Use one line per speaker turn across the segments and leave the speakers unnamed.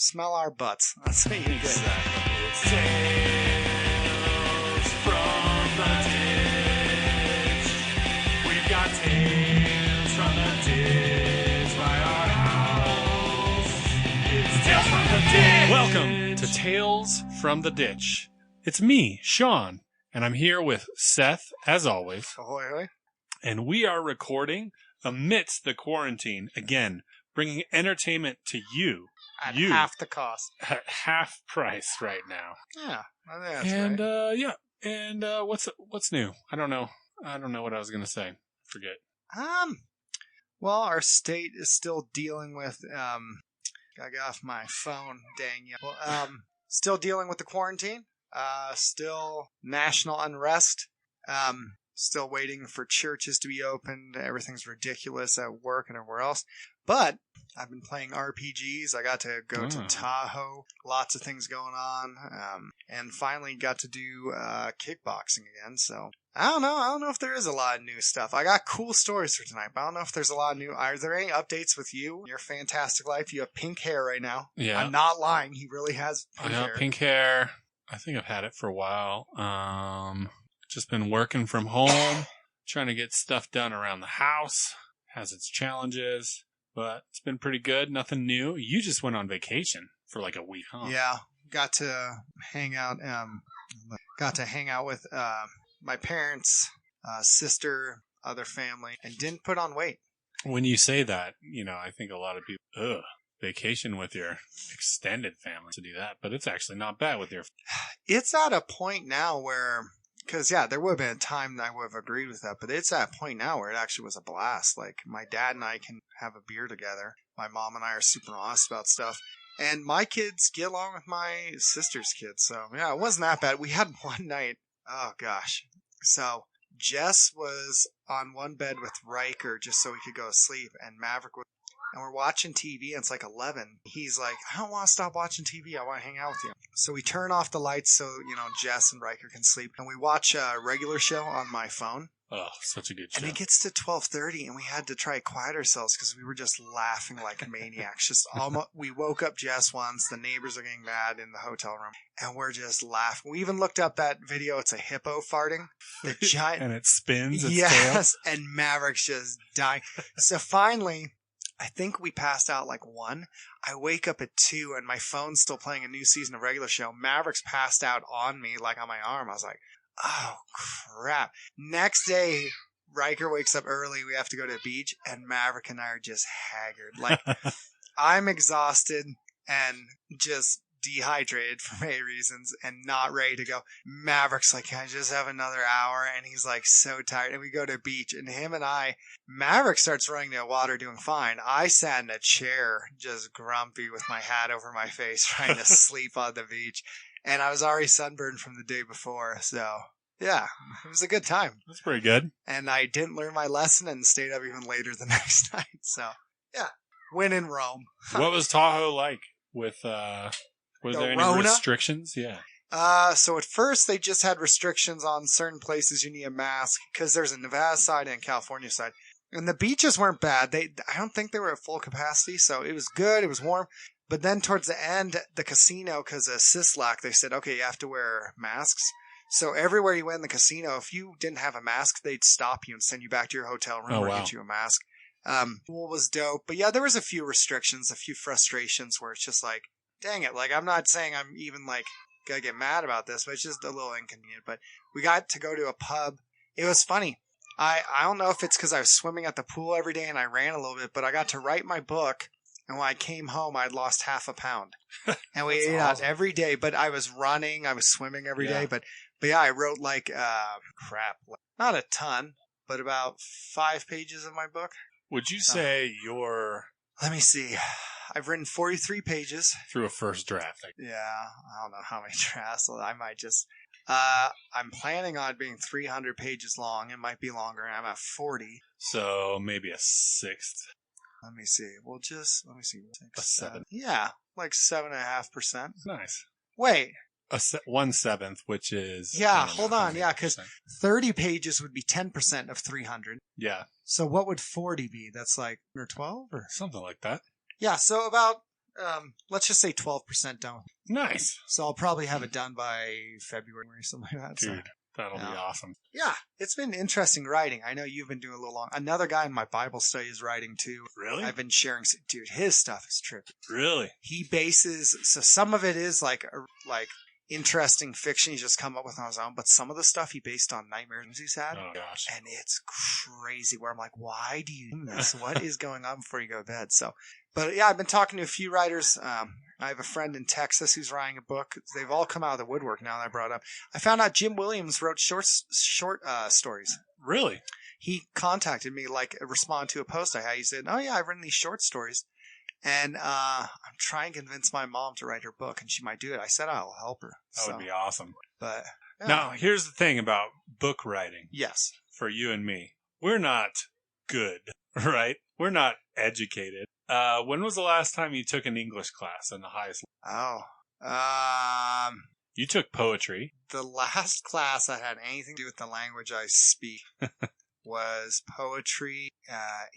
Smell our butts. That's what you get.
Exactly. It's tales from the ditch. We've got tales from the ditch by our house. It's Tales from the Ditch.
Welcome to Tales from the Ditch. It's me, Sean, and I'm here with Seth, as always.
Ahoy, ahoy.
And we are recording amidst the quarantine, again, bringing entertainment to you.
At half the cost.
At half price right now.
Yeah, I think that's
And,
right.
what's new? I don't know what I was going to say. Forget.
Well, our state is still dealing with, gotta get off my phone, dang you. Well, still dealing with the quarantine. Still national unrest. Still waiting for churches to be opened. Everything's ridiculous at work and everywhere else. But I've been playing RPGs. I got to go to Tahoe. Lots of things going on. And finally got to do kickboxing again. So I don't know if there is a lot of new stuff. I got cool stories for tonight, but I don't know if there's a lot of new. Are there any updates with you? Your fantastic life. You have pink hair right now.
Yeah.
I'm not lying. He really has pink hair.
Pink hair. I think I've had it for a while. Just been working from home, trying to get stuff done around the house. Has its challenges, but it's been pretty good. Nothing new. You just went on vacation for like a week, huh?
Yeah, got to hang out. With my parents, sister, other family, and didn't put on weight.
When you say that, I think a lot of people, vacation with your extended family to do that, but it's actually not bad with your.
It's at a point now where. Because, yeah, there would have been a time that I would have agreed with that, but it's at a point now where it actually was a blast. Like, my dad and I can have a beer together. My mom and I are super honest about stuff. And my kids get along with my sister's kids. So, yeah, it wasn't that bad. We had one night. Oh, gosh. So, Jess was on one bed with Riker just so we could go to sleep, and Maverick was. And we're watching TV, and it's like 11. He's like, I don't want to stop watching TV. I want to hang out with you. So we turn off the lights so, Jess and Riker can sleep. And we watch a regular show on my phone.
Oh, such a good show.
And it gets to 12:30, and we had to try to quiet ourselves because we were just laughing like maniacs. We woke up Jess once. The neighbors are getting mad in the hotel room. And we're just laughing. We even looked up that video. It's a hippo farting. The giant.
And it spins its
yes,
tail.
And Maverick's just dying. So finally... I think we passed out like 1. I wake up at 2 and my phone's still playing a new season of regular show. Maverick's passed out on me, like on my arm. I was like, oh crap. Next day, Riker wakes up early. We have to go to the beach and Maverick and I are just haggard. Like I'm exhausted and just dehydrated for many reasons and not ready to go. Maverick's like, can I just have another hour? And he's like so tired. And we go to the beach and Maverick starts running to the water doing fine. I sat in a chair just grumpy with my hat over my face trying to sleep on the beach. And I was already sunburned from the day before. So yeah, it was a good time.
That's pretty good.
And I didn't learn my lesson and stayed up even later the next night. So yeah, win in Rome.
What was Tahoe like with, were there any
Rona?
restrictions? Yeah.
So at first they just had restrictions on certain places you need a mask because there's a Nevada side and a California side. And the beaches weren't bad. I don't think they were at full capacity, so it was good. It was warm. But then towards the end, the casino, because of Sislac, they said, okay, you have to wear masks. So everywhere you went in the casino, if you didn't have a mask, they'd stop you and send you back to your hotel room get you a mask. Pool was dope. But yeah, there was a few restrictions, a few frustrations where it's just like, dang it. Like, I'm not saying I'm even like gonna get mad about this, but it's just a little inconvenient. But we got to go to a pub. It was funny. I don't know if it's because I was swimming at the pool every day and I ran a little bit, but I got to write my book. And when I came home, I'd lost half a pound. And we ate out every day. But I was running. I was swimming every day. But yeah, I wrote like, not a ton, but about 5 pages of my book.
Would you say you're...
Let me see. I've written 43 pages.
Through a first draft.
Yeah, I don't know how many drafts. So I might just... I'm planning on it being 300 pages long. It might be longer. I'm at 40.
So maybe a sixth.
Let me see. Let me see. 6,
a 7.
Yeah, like 7.5%.
Nice.
Wait.
1/7, which is...
Yeah, hold on. Yeah, because 30 pages would be 10% of 300.
Yeah.
So what would 40 be? That's like, or 12? Or
something like that.
Yeah, so about let's just say 12% done.
Nice.
So I'll probably have it done by February or something like that.
Dude, that'll be
Yeah.
awesome.
Yeah, it's been interesting writing. I know you've been doing a little long. Another guy in my Bible study is writing too.
Really?
I've been sharing. Dude, his stuff is trippy.
Really?
He bases, so some of it is like interesting fiction he's just come up with on his own, but some of the stuff he based on nightmares he's had.
Oh, gosh.
And it's crazy where I'm like, why do you do this? What is going on before you go to bed? So, but yeah, I've been talking to a few writers. I have a friend in Texas who's writing a book. They've all come out of the woodwork now that I brought up. I found out Jim Williams wrote short stories.
Really?
He contacted me, respond to a post I had. He said, oh yeah, I've written these short stories. And I'm trying to convince my mom to write her book, and she might do it. I said I'll help her.
That would be awesome.
But yeah.
Now, here's the thing about book writing.
Yes.
For you and me. We're not good, right? We're not educated. When was the last time you took an English class in the highest level?
Oh.
You took poetry.
The last class that had anything to do with the language I speak was poetry,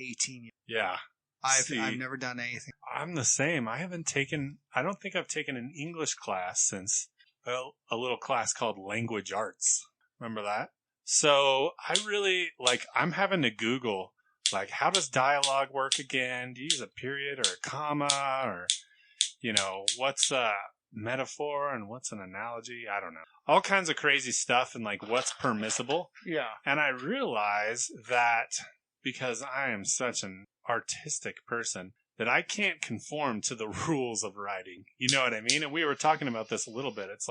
18 years.
Yeah.
I've never done anything.
I'm the same. I don't think I've taken an English class since, a little class called Language Arts. Remember that? So I really, I'm having to Google, how does dialogue work again? Do you use a period or a comma? Or, what's a metaphor and what's an analogy? I don't know. All kinds of crazy stuff and, what's permissible.
Yeah.
And I realize that because I am such an artistic person that I can't conform to the rules of writing. You know what I mean? And we were talking about this a little bit. It's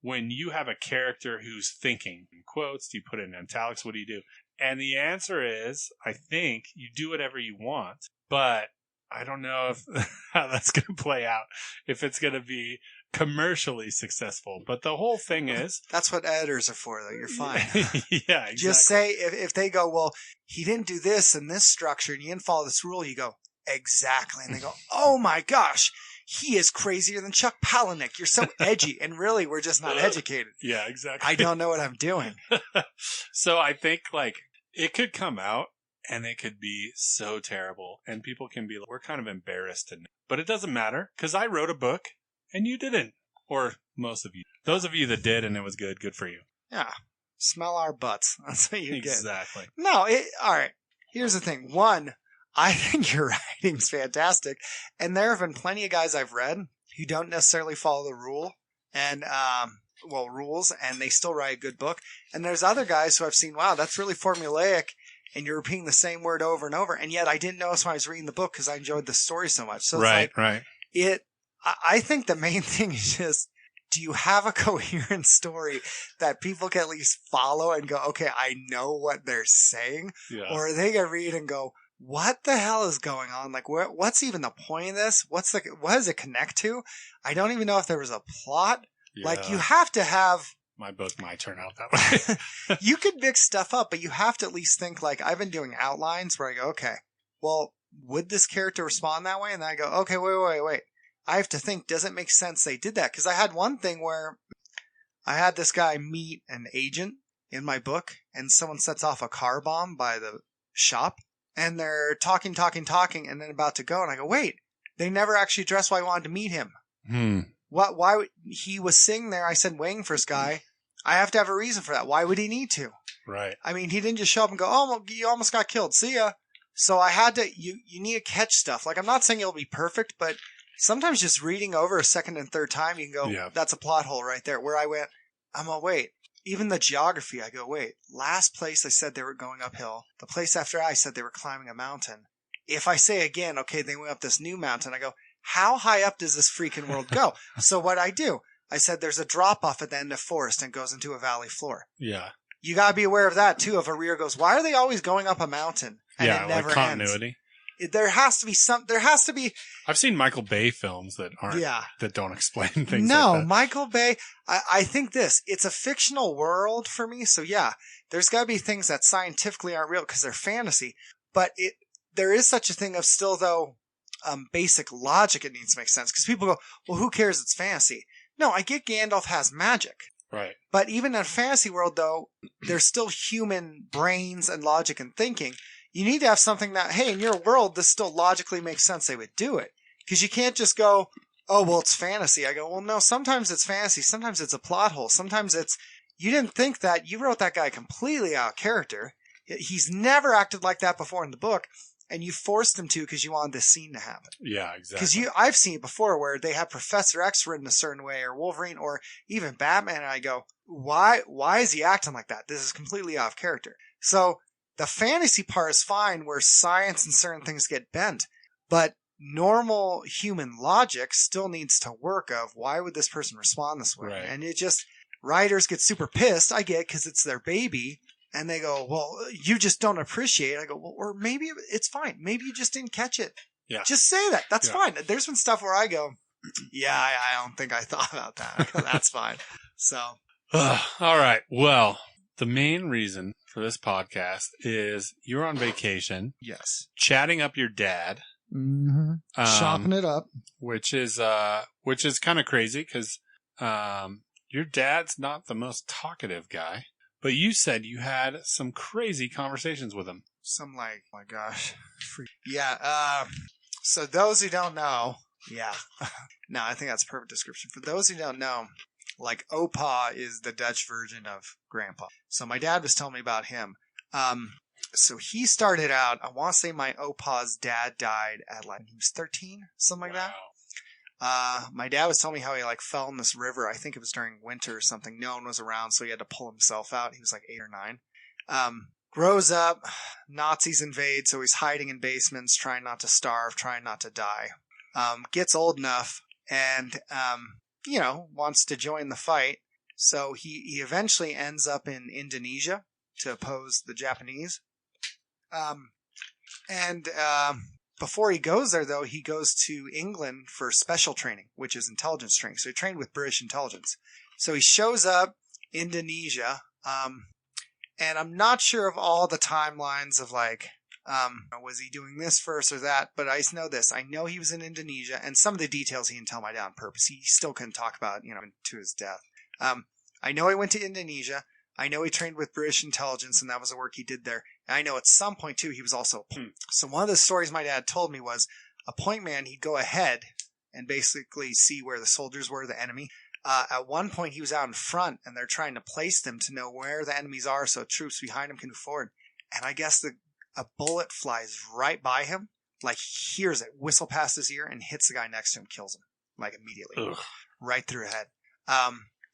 when you have a character who's thinking, in quotes, do you put it in italics? What do you do? And the answer is, I think you do whatever you want, but I don't know how that's going to play out, if it's going to be commercially successful. But the whole thing is...
That's what editors are for, though. You're fine.
Yeah, exactly.
Just say, if they go, well, he didn't do this in this structure and he didn't follow this rule, you go, exactly. And they go, oh my gosh, he is crazier than Chuck Palahniuk. You're so edgy. And really, we're just not educated.
Yeah, exactly.
I don't know what I'm doing.
So I think, it could come out and it could be so terrible. And people can be, we're kind of embarrassed. But it doesn't matter, because I wrote a book. And you didn't. Or most of you. Those of you that did and it was good for you.
Yeah. Smell our butts. That's what you get.
Exactly.
No, all right. Here's the thing. One, I think your writing's fantastic. And there have been plenty of guys I've read who don't necessarily follow the rule and, rules, and they still write a good book. And there's other guys who I've seen, wow, that's really formulaic, and you're repeating the same word over and over. And yet I didn't notice when I was reading the book because I enjoyed the story so much. So it's
right.
I think the main thing is just, do you have a coherent story that people can at least follow and go, okay, I know what they're saying?
Yeah.
Or are they going to read and go, what the hell is going on? What's even the point of this? What does it connect to? I don't even know if there was a plot.
Yeah.
You have to have...
My book might turn out that way.
You could mix stuff up, but you have to at least think, I've been doing outlines where I go, okay, well, would this character respond that way? And then I go, okay, wait. I have to think, does it make sense they did that? Because I had one thing where I had this guy meet an agent in my book, and someone sets off a car bomb by the shop, and they're talking, and then about to go, and I go, wait, they never actually addressed why I wanted to meet him. Why he was sitting there, I said, waiting for this guy. I have to have a reason for that. Why would he need to?
Right.
I mean, he didn't just show up and go, oh, you almost got killed. See ya. So I had to, you need to catch stuff. I'm not saying it'll be perfect, but sometimes just reading over a second and third time, you can go,
yeah,
that's a plot hole right there. Where I went, wait. Even the geography, I go, wait. Last place I said they were going uphill. The place after I said they were climbing a mountain. If I say again, okay, they went up this new mountain, I go, how high up does this freaking world go? So what I do, I said there's a drop off at the end of forest and goes into a valley floor.
Yeah.
You got to be aware of that too. If a reader goes, why are they always going up a mountain? And
yeah,
it never
continuity.
Ends. There has to be.
I've seen Michael Bay films that aren't, that don't explain things.
No,
like that.
Michael Bay. I think it's a fictional world for me. So yeah, there's got to be things that scientifically aren't real because they're fantasy. But there is such a thing of still though, basic logic. It needs to make sense because people go, well, who cares? It's fantasy. No, I get Gandalf has magic.
Right.
But even in a fantasy world though, there's still human brains and logic and thinking. You need to have something that, hey, in your world, this still logically makes sense. They would do it. Because you can't just go, oh, well, it's fantasy. I go, well, no, sometimes it's fantasy. Sometimes it's a plot hole. Sometimes it's, you didn't think that. You wrote that guy completely out of character. He's never acted like that before in the book. And you forced him to because you wanted this scene to happen.
Yeah, exactly.
Because I've seen it before where they have Professor X written a certain way, or Wolverine, or even Batman, and I go, why is he acting like that? This is completely off character. So the fantasy part is fine where science and certain things get bent, but normal human logic still needs to work of why would this person respond this way?
Right.
And it just, writers get super pissed. I get because it's their baby. And they go, well, you just don't appreciate it. I go, well, or maybe it's fine. Maybe you just didn't catch it.
Yeah.
Just say that. That's
Yeah.
fine. There's been stuff where I go, yeah, I don't think I thought about that. I go, that's fine. So.
All right. Well, the main reason for this podcast is you're on vacation,
Yes.
chatting up your dad.
Mm-hmm. Shopping it up.
Which is kind of crazy because your dad's not the most talkative guy. But you said you had some crazy conversations with him.
Some like, oh my gosh. Yeah. So those who don't know, yeah. No, I think that's a perfect description. For those who don't know, like Opa is the Dutch version of Grandpa. So my dad was telling me about him. So he started out, I want to say my Opa's dad died at like, he was 13, something like that. My dad was telling me how he like fell in this river. I think it was during winter or something. No one was around, so he had to pull himself out. He was like 8 or 9. Grows up, Nazis invade, so he's hiding in basements, trying not to starve, trying not to die. Gets old enough and, wants to join the fight. So he eventually ends up in Indonesia to oppose the Japanese. Before he goes there, though, he goes to England for special training, which is intelligence training. So he trained with British intelligence. So he shows up, Indonesia, and I'm not sure of all the timelines of like, was he doing this first or that? But I know this. I know he was in Indonesia, and some of the details he didn't tell my dad on purpose. He still couldn't talk about, to his death. I know he went to Indonesia. I know he trained with British intelligence, and that was the work he did there. And I know at some point, too, he was also a point. So one of the stories my dad told me was a point man, he'd go ahead and basically see where the soldiers were, the enemy. At one point, he was out in front, and they're trying to place them to know where the enemies are so troops behind him can move forward. And I guess a bullet flies right by him, like he hears it, whistle past his ear, and hits the guy next to him, kills him, like immediately, right through the head.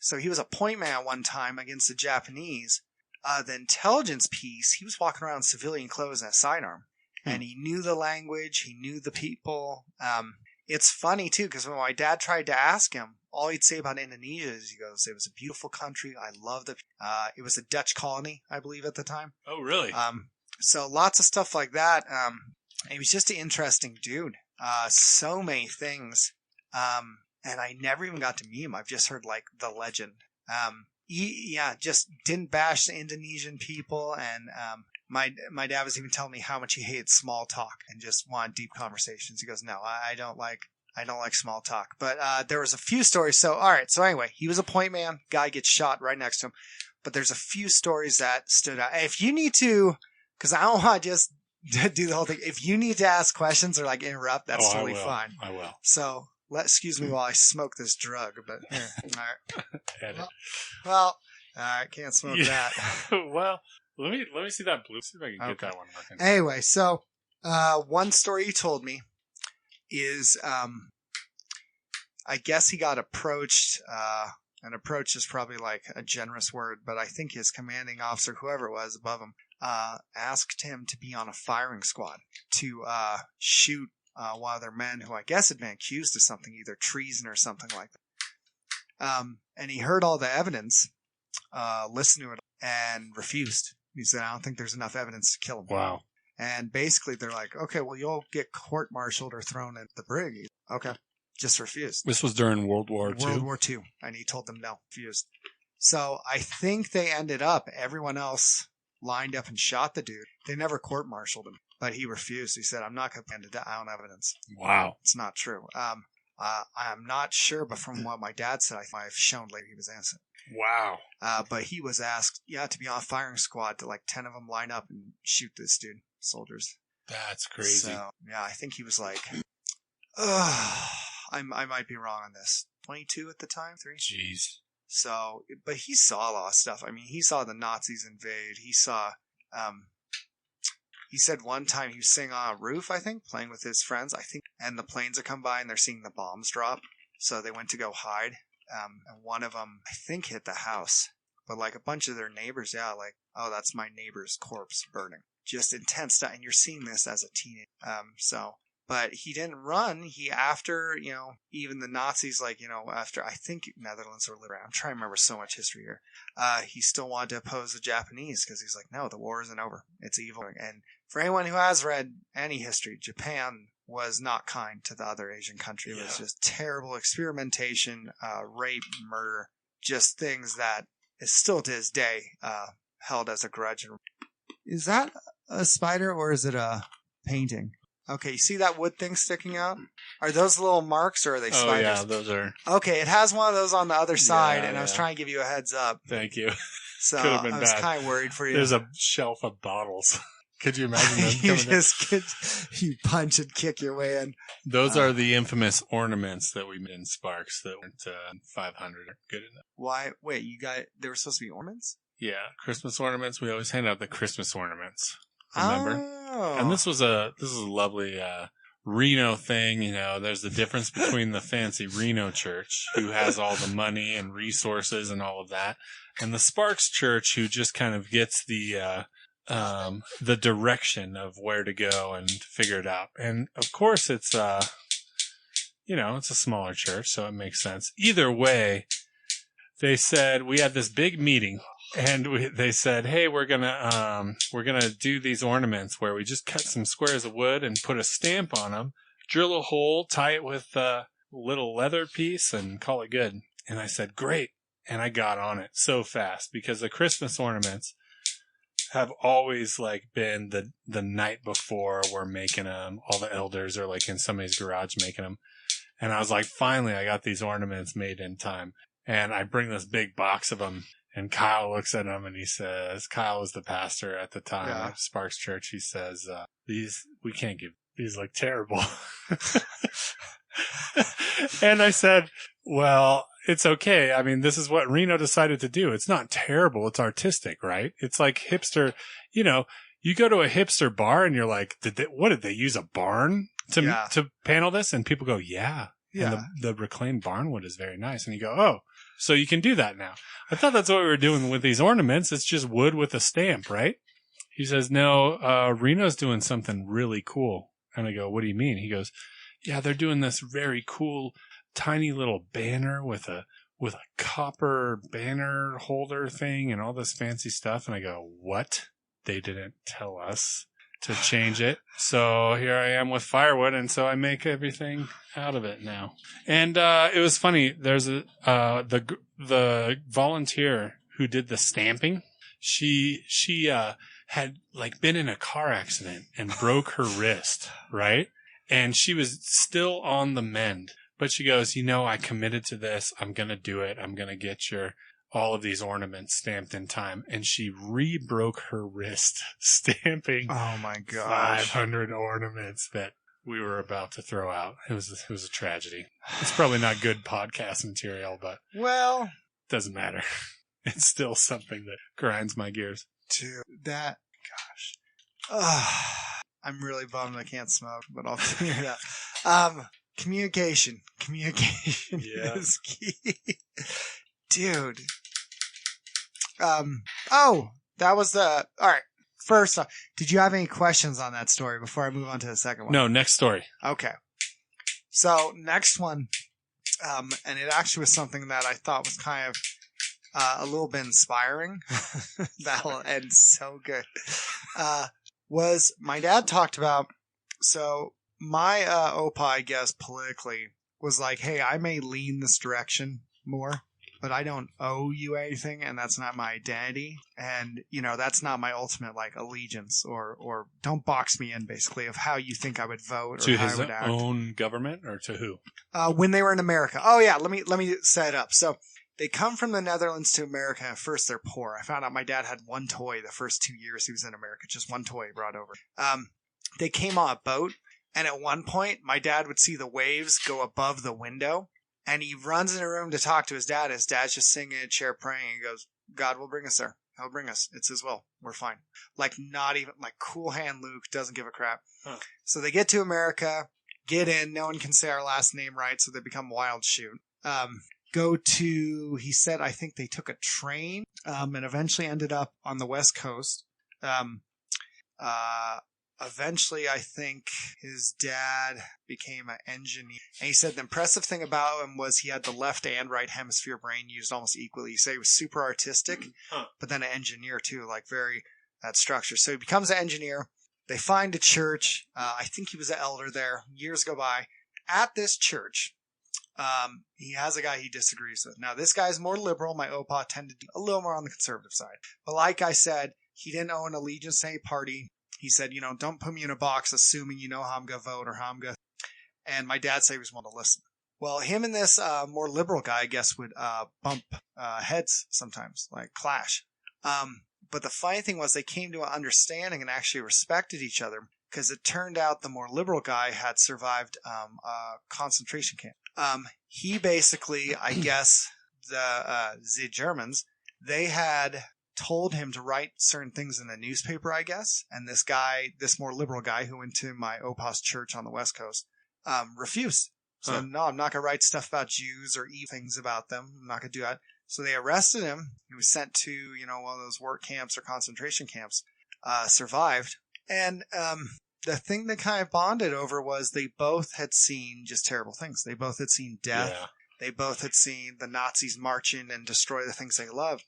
So he was a point man at one time against the Japanese. The intelligence piece, he was walking around in civilian clothes and a sidearm. And he knew the language. He knew the people. It's funny, too, because when my dad tried to ask him, all he'd say about Indonesia is he goes, it was a beautiful country. I loved it. It was a Dutch colony, I believe, at the time.
Oh, really?
So lots of stuff like that. He was just an interesting dude. So many things. And I never even got to meet him. I've just heard like the legend. Just didn't bash the Indonesian people. And my dad was even telling me how much he hated small talk and just wanted deep conversations. He goes, no, I don't like small talk. But there was a few stories. So all right. So anyway, he was a point man. Guy gets shot right next to him. But there's a few stories that stood out. If you need to, because I don't want to just do the whole thing. If you need to ask questions or like interrupt, that's totally fine.
I will.
So excuse me while I smoke this drug. But here, all right.
Edit.
Well, I can't smoke that.
Well, let me see that blue. See if I can get that one working.
Anyway, so one story he told me is I guess he got approached. And approach is probably like a generous word, but I think his commanding officer, whoever it was above him, asked him to be on a firing squad to shoot one of their men who I guess had been accused of something, either treason or something like that. And he heard all the evidence, listened to it, and refused. He said, I don't think there's enough evidence to kill him.
Wow.
And basically they're like, okay, well, you'll get court-martialed or thrown in the brig. Okay. Just refused.
This was during World War II?
World War II. And he told them no, refused. So I think they ended up, everyone else lined up and shot the dude. They never court-martialed him, but he refused. He said, I'm not going to end it. I don't have evidence.
Wow.
It's not true. I'm not sure, but from what my dad said, I've shown later he was innocent.
Wow.
But he was asked, to be on a firing squad to like 10 of them line up and shoot this dude, soldiers.
That's crazy.
So, I think he was like, I might be wrong on this. 22 at the time, 3.
Jeez.
So, but he saw a lot of stuff. I mean, he saw the Nazis invade. He saw, he said one time he was sitting on a roof, I think, playing with his friends, I think, and the planes are come by and they're seeing the bombs drop. So they went to go hide. And one of them, I think, hit the house. But like a bunch of their neighbors, yeah, like, oh, that's my neighbor's corpse burning. Just intense stuff. And you're seeing this as a teenager. But he didn't run. He, after, even the Nazis, like, after, I think Netherlands were liberated. I'm trying to remember so much history here. He still wanted to oppose the Japanese because he's like, no, the war isn't over. It's evil. And for anyone who has read any history, Japan was not kind to the other Asian country. It was just terrible experimentation, rape, murder, just things that is still to this day held as a grudge. Is that a spider or is it a painting? Okay, you see that wood thing sticking out? Are those little marks or are they spiders?
Oh, yeah, those are.
Okay, it has one of those on the other side, and I was trying to give you a heads up.
Thank you.
So
Could have been
I was
bad.
kind of worried for you.
There's a shelf of bottles. Could you imagine them
you
coming in?
you punch and kick your way in.
Those are the infamous ornaments that we made in Sparks that went 500. Good enough.
Why? Wait, they were supposed to be ornaments?
Yeah, Christmas ornaments. We always hand out the Christmas ornaments. Remember?
Oh.
And this is a lovely Reno thing. There's the difference between the fancy Reno church, who has all the money and resources and all of that, and the Sparks church, who just kind of gets the direction of where to go and figure it out. And of course, it's it's a smaller church, so it makes sense. Either way, they said we had this big meeting. And they said, hey, we're gonna do these ornaments where we just cut some squares of wood and put a stamp on them, drill a hole, tie it with a little leather piece, and call it good. And I said, great. And I got on it so fast because the Christmas ornaments have always been the night before we're making them. All the elders are in somebody's garage making them. And I was like, finally, I got these ornaments made in time. And I bring this big box of them. And Kyle looks at him and he says, Kyle was the pastor at the time at Sparks Church. He says, we can't give, these look terrible. And I said, well, it's okay. I mean, this is what Reno decided to do. It's not terrible. It's artistic, right? It's like hipster, you go to a hipster bar and you're like, what did they use a barn to panel this? And people go, yeah. And the reclaimed barnwood is very nice. And you go, oh. So you can do that now. I thought that's what we were doing with these ornaments. It's just wood with a stamp, right? He says, no, Reno's doing something really cool. And I go, what do you mean? He goes, yeah, they're doing this very cool, tiny little banner with a copper banner holder thing and all this fancy stuff. And I go, what? They didn't tell us to change it. So here I am with firewood, and so I make everything out of it now. And it was funny. There's the volunteer who did the stamping. She had been in a car accident and broke her wrist, right? And she was still on the mend. But she goes, I committed to this. I'm going to do it. I'm going to get all of these ornaments stamped in time. And she re-broke her wrist stamping.
Oh my gosh.
500 ornaments that we were about to throw out. It was a tragedy. It's probably not good podcast material, but
well,
doesn't matter. It's still something that grinds my gears.
Dude, gosh. I'm really bummed I can't smoke, but I'll figure it out. Communication is key. Dude. That was all right. First off, did you have any questions on that story before I move on to the second one?
No, next story.
Okay. So next one, and it actually was something that I thought was kind of a little bit inspiring. That'll end so good. Was my dad talked about, so my Opa, I guess, politically was like, hey, I may lean this direction more, but I don't owe you anything, and that's not my identity. And, that's not my ultimate, allegiance, or don't box me in, basically, of how you think I would vote or
to
how
his
I would act.
own government, or to who?
When they were in America. Oh, yeah, let me set it up. So they come from the Netherlands to America. At first, they're poor. I found out my dad had one toy the first 2 years he was in America, just one toy he brought over. They came on a boat. And at one point, my dad would see the waves go above the window, and he runs in a room to talk to his dad. His dad's just sitting in a chair praying. He goes, God will bring us there. He'll bring us. It's his will. We're fine. Like, not even, like, cool hand Luke, doesn't give a crap. Huh. So they get to America, get in. No one can say our last name right, so they become Wildschuts. Go to, he said, I think they took a train, and eventually ended up on the West Coast. Eventually, I think his dad became an engineer. And he said the impressive thing about him was he had the left and right hemisphere brain used almost equally. He said he was super artistic, but then an engineer too, like very that structure. So he becomes an engineer. They find a church. I think he was an elder there. Years go by. At this church, he has a guy he disagrees with. Now, this guy's more liberal. My Opa tended to be a little more on the conservative side. But like I said, he didn't own allegiance to any party. He said, don't put me in a box assuming you know how I'm going to vote or how I'm going to. And my dad said he was willing to listen. Well, him and this more liberal guy, I guess, would bump heads sometimes, like clash. But the funny thing was they came to an understanding and actually respected each other because it turned out the more liberal guy had survived a concentration camp. He basically, I guess, the Germans, they had told him to write certain things in the newspaper, I guess. And this guy, this more liberal guy who went to my Opa's church on the West Coast, refused. So, no, I'm not going to write stuff about Jews or evil things about them. I'm not going to do that. So they arrested him. He was sent to, one of those work camps or concentration camps, survived. And the thing that kind of bonded over was they both had seen just terrible things. They both had seen death. Yeah. They both had seen the Nazis march in and destroy the things they loved.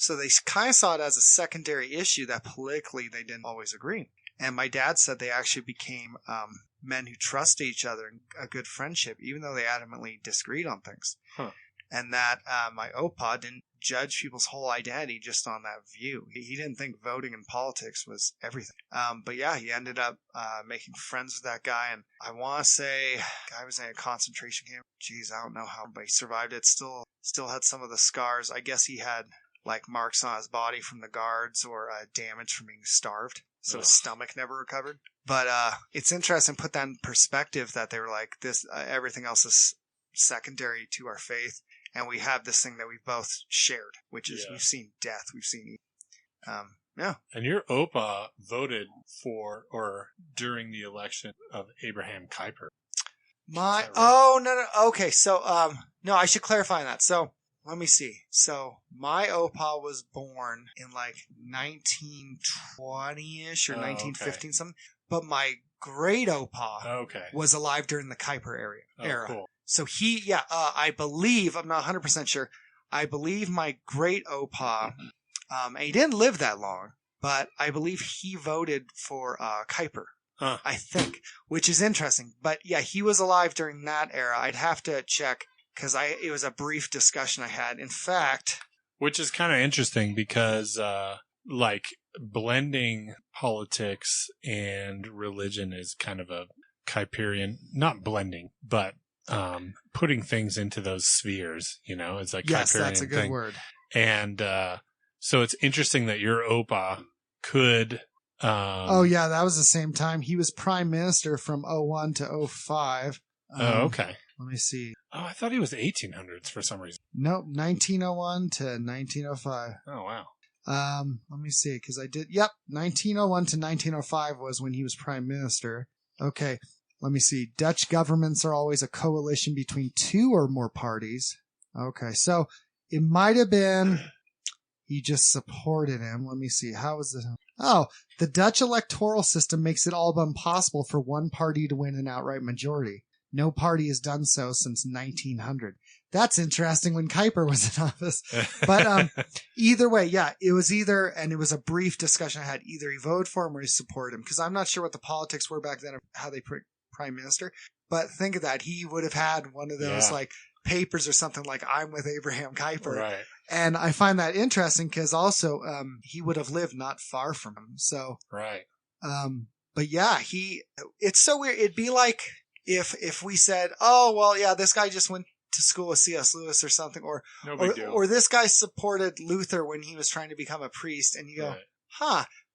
So they kind of saw it as a secondary issue that politically they didn't always agree. And my dad said they actually became men who trusted each other and a good friendship, even though they adamantly disagreed on things. Huh. And that my Opa didn't judge people's whole identity just on that view. He didn't think voting in politics was everything. But yeah, he ended up making friends with that guy. And I want to say, guy was in a concentration camp. Jeez, I don't know how, but he survived it. Still had some of the scars. I guess he had like marks on his body from the guards or damage from being starved. So his stomach never recovered. But it's interesting to put that in perspective that they were like, this, everything else is secondary to our faith. And we have this thing that we've both shared, which is we've seen death, we've seen yeah.
And your Opa voted for or during the election of Abraham Kuyper.
Right? Oh, no. Okay, so no, I should clarify that. So let me see. So my Opa was born in like 1920-ish or 1915 something. But my great Opa was alive during the Kuyper era. Cool. So he, I believe, I'm not 100% sure, I believe my great Opa, and he didn't live that long, but I believe he voted for Kuyper, I think, which is interesting. But yeah, he was alive during that era. I'd have to check. Because it was a brief discussion I had. In fact...
Which is kind of interesting because, blending politics and religion is kind of a Kuyperian... Not blending, but putting things into those spheres, It's like
yes,
Kuyperian
that's a good word.
And so it's interesting that your Opa could...
oh, yeah, that was the same time. He was prime minister from 01 to 05.
Okay.
Let me see.
Oh, I thought he was 1800s for some reason.
Nope, 1901 to 1905.
Oh, wow.
Let me see, because I did. Yep, 1901 to 1905 was when he was prime minister. Okay, let me see. Dutch governments are always a coalition between two or more parties. Okay, so it might have been he just supported him. Let me see. How was it? Oh, the Dutch electoral system makes it all but impossible for one party to win an outright majority. No party has done so since 1900. That's interesting when Kuyper was in office. But either way, yeah, it was either, and it was a brief discussion I had, either he voted for him or he supported him. Because I'm not sure what the politics were back then of how they picked prime minister. But think of that. He would have had one of those like papers or something like, I'm with Abraham Kuyper.
Right.
And I find that interesting because also he would have lived not far from him. So,
right.
But yeah, it's so weird. It'd be like, If we said, oh, well, yeah, this guy just went to school with C.S. Lewis or something, or this guy supported Luther when he was trying to become a priest, and you go,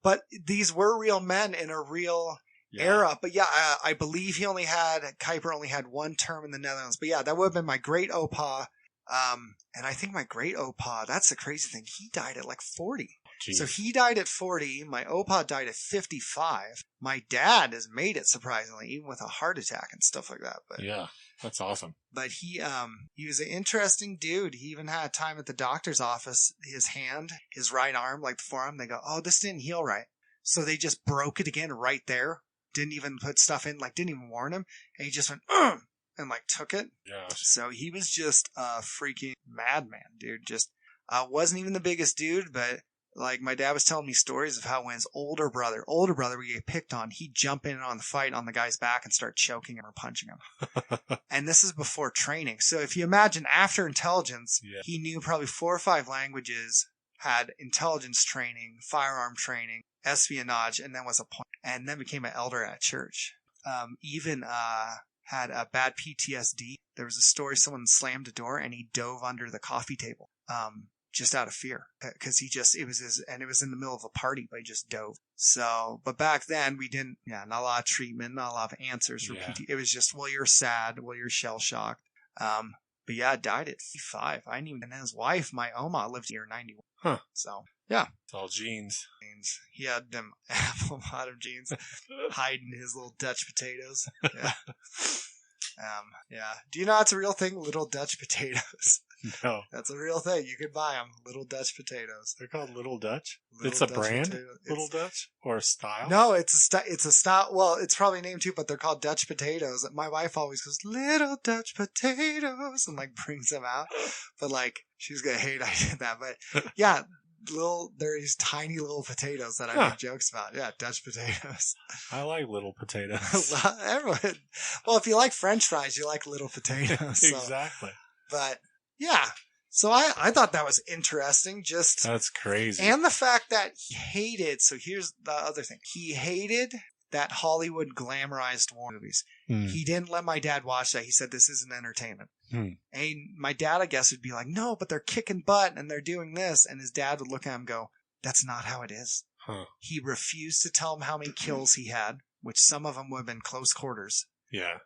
but these were real men in a real, era. But yeah, I believe Kuiper only had one term in the Netherlands. But yeah, that would have been my great Opa. And I think my great Opa, that's the crazy thing. He died at like 40.
Jeez.
So he died at 40. My Opa died at 55. My dad has made it, surprisingly, even with a heart attack and stuff like that. But
yeah, that's awesome.
But he was an interesting dude. He even had time at the doctor's office. His right arm, like the forearm, they go, oh, this didn't heal right. So they just broke it again right there. Didn't even put stuff in, like didn't even warn him. And he just went, and like took it.
Gosh.
So he was just a freaking madman, dude. Just wasn't even the biggest dude, but like my dad was telling me stories of how when his older brother would get picked on, he'd jump in on the fight on the guy's back and start choking him or punching him. And this is before training. So if you imagine after intelligence, he knew probably 4 or 5 languages, had intelligence training, firearm training, espionage, and then and then became an elder at church. Even had a bad PTSD. There was a story someone slammed a door and he dove under the coffee table. Just out of fear, because it was in the middle of a party, but he just dove. So, but back then not a lot of treatment, not a lot of answers for PT. It was just, well, you're sad, well, you're shell shocked. But yeah, died at 55. And his wife, my Oma, lived here 91.
Huh.
So, yeah.
It's all genes.
He had them apple bottom jeans hiding his little Dutch potatoes. Yeah. Yeah. Do you know it's a real thing? Little Dutch potatoes.
No.
That's a real thing. You could buy them. Little Dutch potatoes.
They're called Little Dutch? It's
Little
a
Dutch
brand?
potato.
Little Dutch? Or a style?
No, it's a style. Well, it's probably named too, but they're called Dutch potatoes. My wife always goes, Little Dutch potatoes, and like brings them out. But like, she's going to hate I did that. But yeah, there are these tiny little potatoes that I make jokes about. Yeah, Dutch potatoes.
I like little potatoes.
Everyone. Well, if you like French fries, you like little potatoes. So.
Exactly.
But yeah. So I thought that was interesting.
That's crazy.
And the fact that he hated, so here's the other thing. He hated that Hollywood glamorized war movies. He didn't let my dad watch that. He said, this isn't entertainment. And my dad, I guess, would be like, no, but they're kicking butt and they're doing this. And his dad would look at him and go, that's not how it is.
Huh.
He refused to tell him how many kills he had, which some of them would have been close quarters.
Yeah.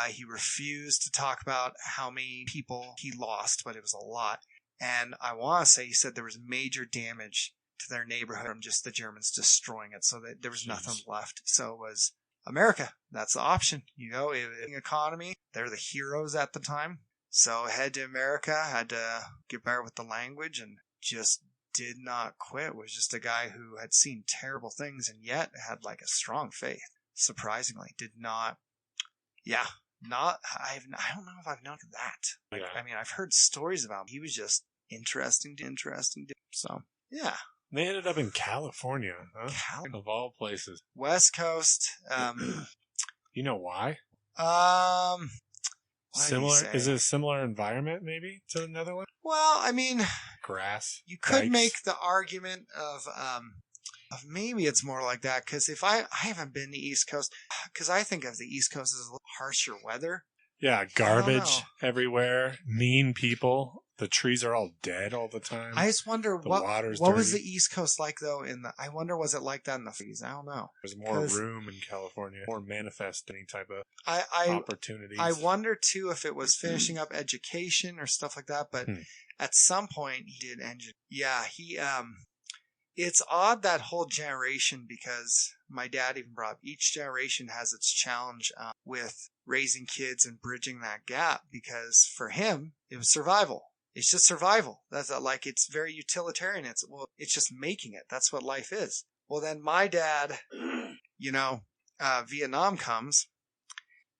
He refused to talk about how many people he lost, but it was a lot. And I want to say he said there was major damage to their neighborhood from just the Germans destroying it, so that there was nothing left. So it was America. That's the option. You know, economy, they're the heroes at the time. So head to America, had to get better with the language, and just did not quit. Was just a guy who had seen terrible things and yet had like a strong faith. Surprisingly, did not. Yeah, I don't know if I've known that. Like, I mean, I've heard stories about him. He was just interesting. So, yeah.
They ended up in California, huh? Of all places.
West Coast.
You know why?
Similar?
Is it a similar environment, maybe, to the Netherlands?
Well, I mean...
Grass.
You could
dikes.
make the argument of maybe it's more like that, because if I haven't been to the East Coast, because I think of the East Coast as a little harsher weather.
Yeah, garbage everywhere, mean people. The trees are all dead all the time.
I just wonder what
water's
was
dirty.
the East Coast like though. I wonder, was it like that in the 50s? I don't know.
There's more room in California, more manifest any type of opportunities.
I wonder too if it was finishing up education or stuff like that. But at some point he did engine. Yeah, he It's odd, that whole generation, because my dad even brought up each generation has its challenge with raising kids and bridging that gap, because for him it was survival. It's just survival. That's like, it's very utilitarian. It's just making it. That's what life is. Well, then my dad, Vietnam comes,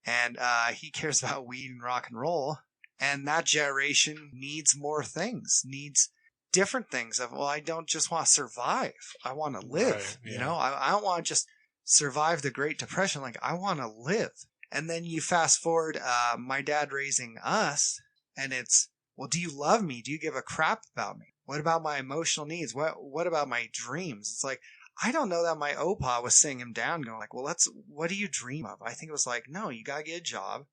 and he cares about weed and rock and roll. And that generation needs more things, needs different things of, I don't just want to survive. I want to live.
Right, yeah.
I don't want to just survive the Great Depression. Like, I want to live. And then you fast forward, my dad raising us, and it's, well, do you love me? Do you give a crap about me? What about my emotional needs? What about my dreams? It's like, I don't know that my Opa was sitting him down going like, well, what do you dream of? I think it was like, no, you got to get a job.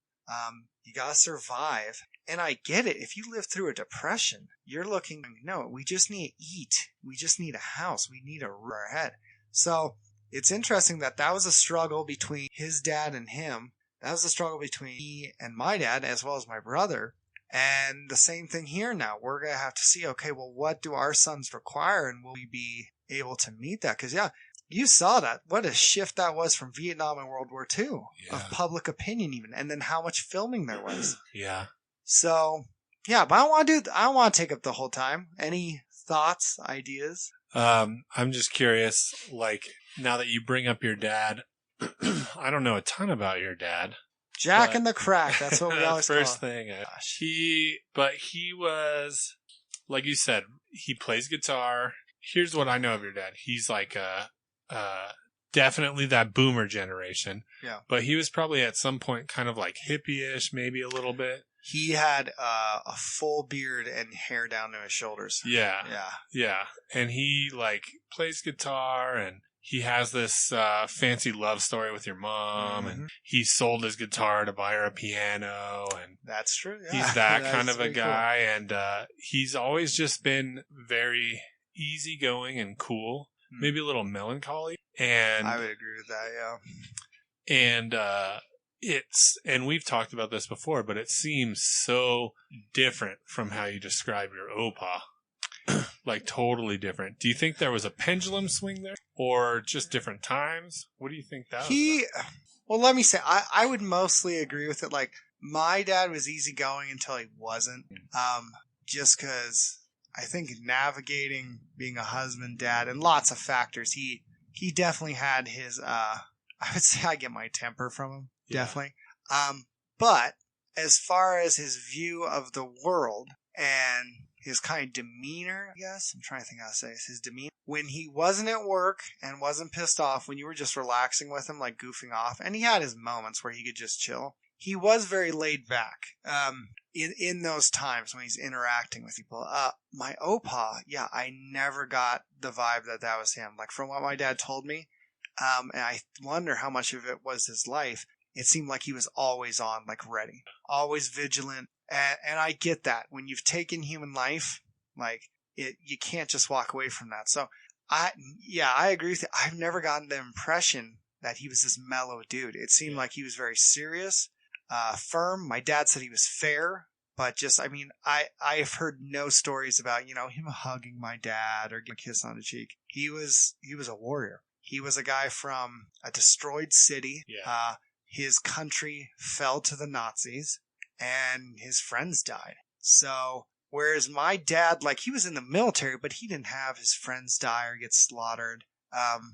You got to survive. And I get it. If you live through a depression, you're looking, no, we just need to eat. We just need a house. We need a roof over our head. So it's interesting that was a struggle between his dad and him. That was a struggle between me and my dad, as well as my brother. And the same thing here now. We're going to have to see, okay, well, what do our sons require? And will we be able to meet that? Because, yeah, you saw that. What a shift that was from Vietnam and World War II, of public opinion even. And then how much filming there was.
Yeah.
So, yeah, but I don't want to take up the whole time. Any thoughts, ideas?
I'm just curious, like, now that you bring up your dad, I don't know a ton about your dad.
Jack and the Crack. That's what we always
first
call
thing. He was, like you said, he plays guitar. Here's what I know of your dad. He's like definitely that boomer generation.
Yeah.
But he was probably at some point kind of like hippie-ish, maybe a little bit.
He had a full beard and hair down to his shoulders.
Yeah.
Yeah.
Yeah. And he like plays guitar, and he has this fancy love story with your mom, and he sold his guitar to buy her a piano, and
that's true. Yeah.
He's that kind of a guy, cool. And he's always just been very easygoing and cool, maybe a little melancholy. And
I would agree with that, yeah.
And and we've talked about this before, but it seems so different from how you describe your Opa. Like totally different. Do you think there was a pendulum swing there, or just different times? What do you think that was about?
Well, let me say, I would mostly agree with it. Like, my dad was easygoing until he wasn't. Just because I think navigating being a husband, dad, and lots of factors, he definitely had his, I would say I get my temper from him. Yeah. Definitely. But as far as his view of the world and his kind of demeanor, I guess, I'm trying to think how to say this, his demeanor, when he wasn't at work and wasn't pissed off, when you were just relaxing with him, like goofing off, and he had his moments where he could just chill, he was very laid back in those times when he's interacting with people. My Opa, yeah, I never got the vibe that was him. Like, from what my dad told me, and I wonder how much of it was his life, it seemed like he was always on, like ready, always vigilant. And I get that. When you've taken human life, like, you can't just walk away from that. So, I agree with you. I've neve gotten the impression that he was this mellow dude. It seemed like he was very serious, firm. My dad said he was fair, but just, I mean, I've heard no stories about, him hugging my dad or giving a kiss on the cheek. He was a warrior. He was a guy from a destroyed city. Yeah. His country fell to the Nazis, and his friends died. So, whereas my dad, like, he was in the military, but he didn't have his friends die or get slaughtered.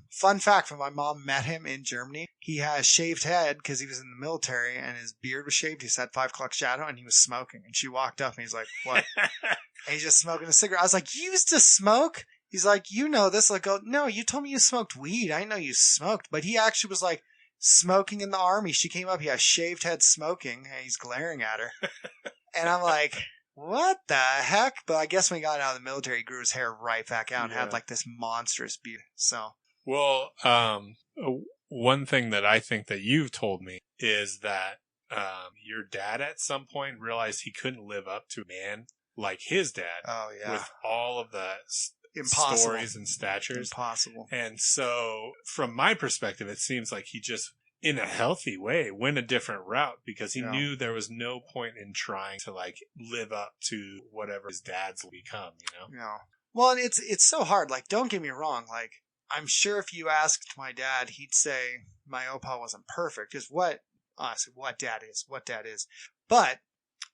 Fun fact, when my mom met him in Germany, he had a shaved head because he was in the military, and his beard was shaved. He said 5 o'clock shadow, and he was smoking. And she walked up, and he's like, what? And he's just smoking a cigarette. I was like, you used to smoke? He's like, you know this. Like, oh, no, you told me you smoked weed. I didn't know you smoked. But he actually was like, smoking in the army. She came up, he has shaved head smoking, and he's glaring at her. And I'm like, what the heck? But I guess when he got out of the military, he grew his hair right back out and had like this monstrous beard. So,
well, one thing that I think that you've told me is that your dad at some point realized he couldn't live up to a man like his dad.
Oh, yeah.
With all of the stories and statures.
Impossible.
And so, from my perspective, it seems like he just, in a healthy way, went a different route because he knew there was no point in trying to, like, live up to whatever his dad's become,
Yeah. Well, and it's so hard. Like, don't get me wrong. Like, I'm sure if you asked my dad, he'd say my Opa wasn't perfect. Because honestly, what dad is. But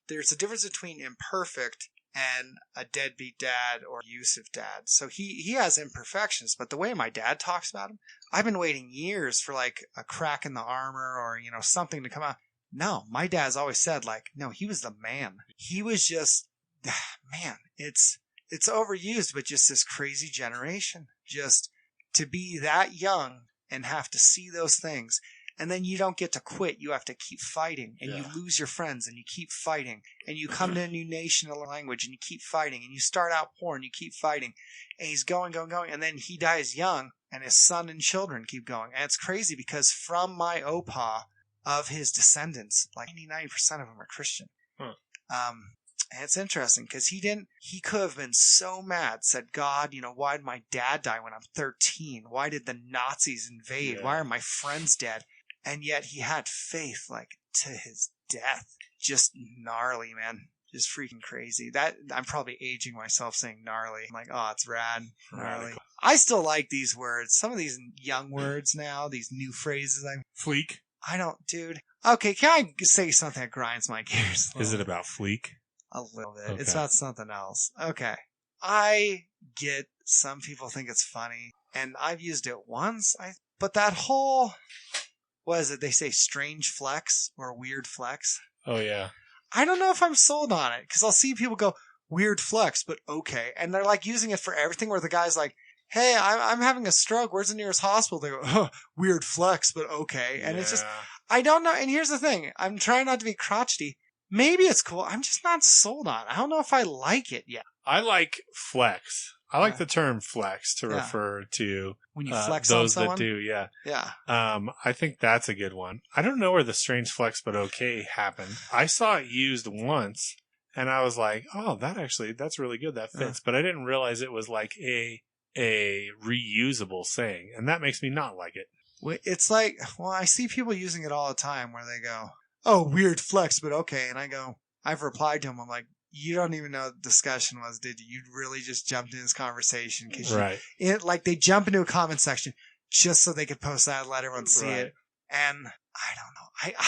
there's a difference between imperfect and a deadbeat dad or abusive dad. So he has imperfections, but the way my dad talks about him, I've been waiting years for like a crack in the armor or, something to come out. No, my dad's always said like, no, he was the man. He was just, man, it's overused, but just this crazy generation. Just to be that young and have to see those things. And then you don't get to quit. You have to keep fighting, and you lose your friends, and you keep fighting, and you come to a new nation, a language, and you keep fighting, and you start out poor, and you keep fighting, and he's going, and then he dies young, and his son and children keep going. And it's crazy because from my Opa, of his descendants, like 99% of them are Christian. And it's interesting because he could have been so mad, said, God, why did my dad die when I'm 13? Why did the Nazis invade?
Yeah.
Why are my friends dead? And yet he had faith, like, to his death. Just gnarly, man. Just freaking crazy. That I'm probably aging myself saying gnarly. I'm like, oh, it's rad. Gnarly.
Radical.
I still like these words. Some of these young words now, these new phrases.
Fleek?
Dude. Okay, can I say something that grinds my gears?
Is it about fleek?
A little bit.
Okay.
It's about something else. Okay. I get some people think it's funny, and I've used it once. But that whole, what is it? They say strange flex or weird flex.
Oh, yeah.
I don't know if I'm sold on it, because I'll see people go, weird flex, but okay. And they're like using it for everything, where the guy's like, hey, I'm having a stroke. Where's the nearest hospital? They go, oh, weird flex, but okay. And it's just, I don't know. And here's the thing. I'm trying not to be crotchety. Maybe it's cool. I'm just not sold on it. I don't know if I like it yet.
I like flex. I like the term flex to refer to
when you flex
those
on someone.
that do, yeah.
Yeah.
I think that's a good one. I don't know where the strange flex but okay happened. I saw it used once, and I was like, oh, that's really good. That fits. But I didn't realize it was like a reusable saying, and that makes me not like it.
It's like, well, I see people using it all the time where they go, oh, weird flex, but okay. And I've replied to them. I'm like, you don't even know what the discussion was, did you? You really just jumped in this conversation.
Right.
Like they jump into a comment section just so they could post that and let everyone see it. And I don't know.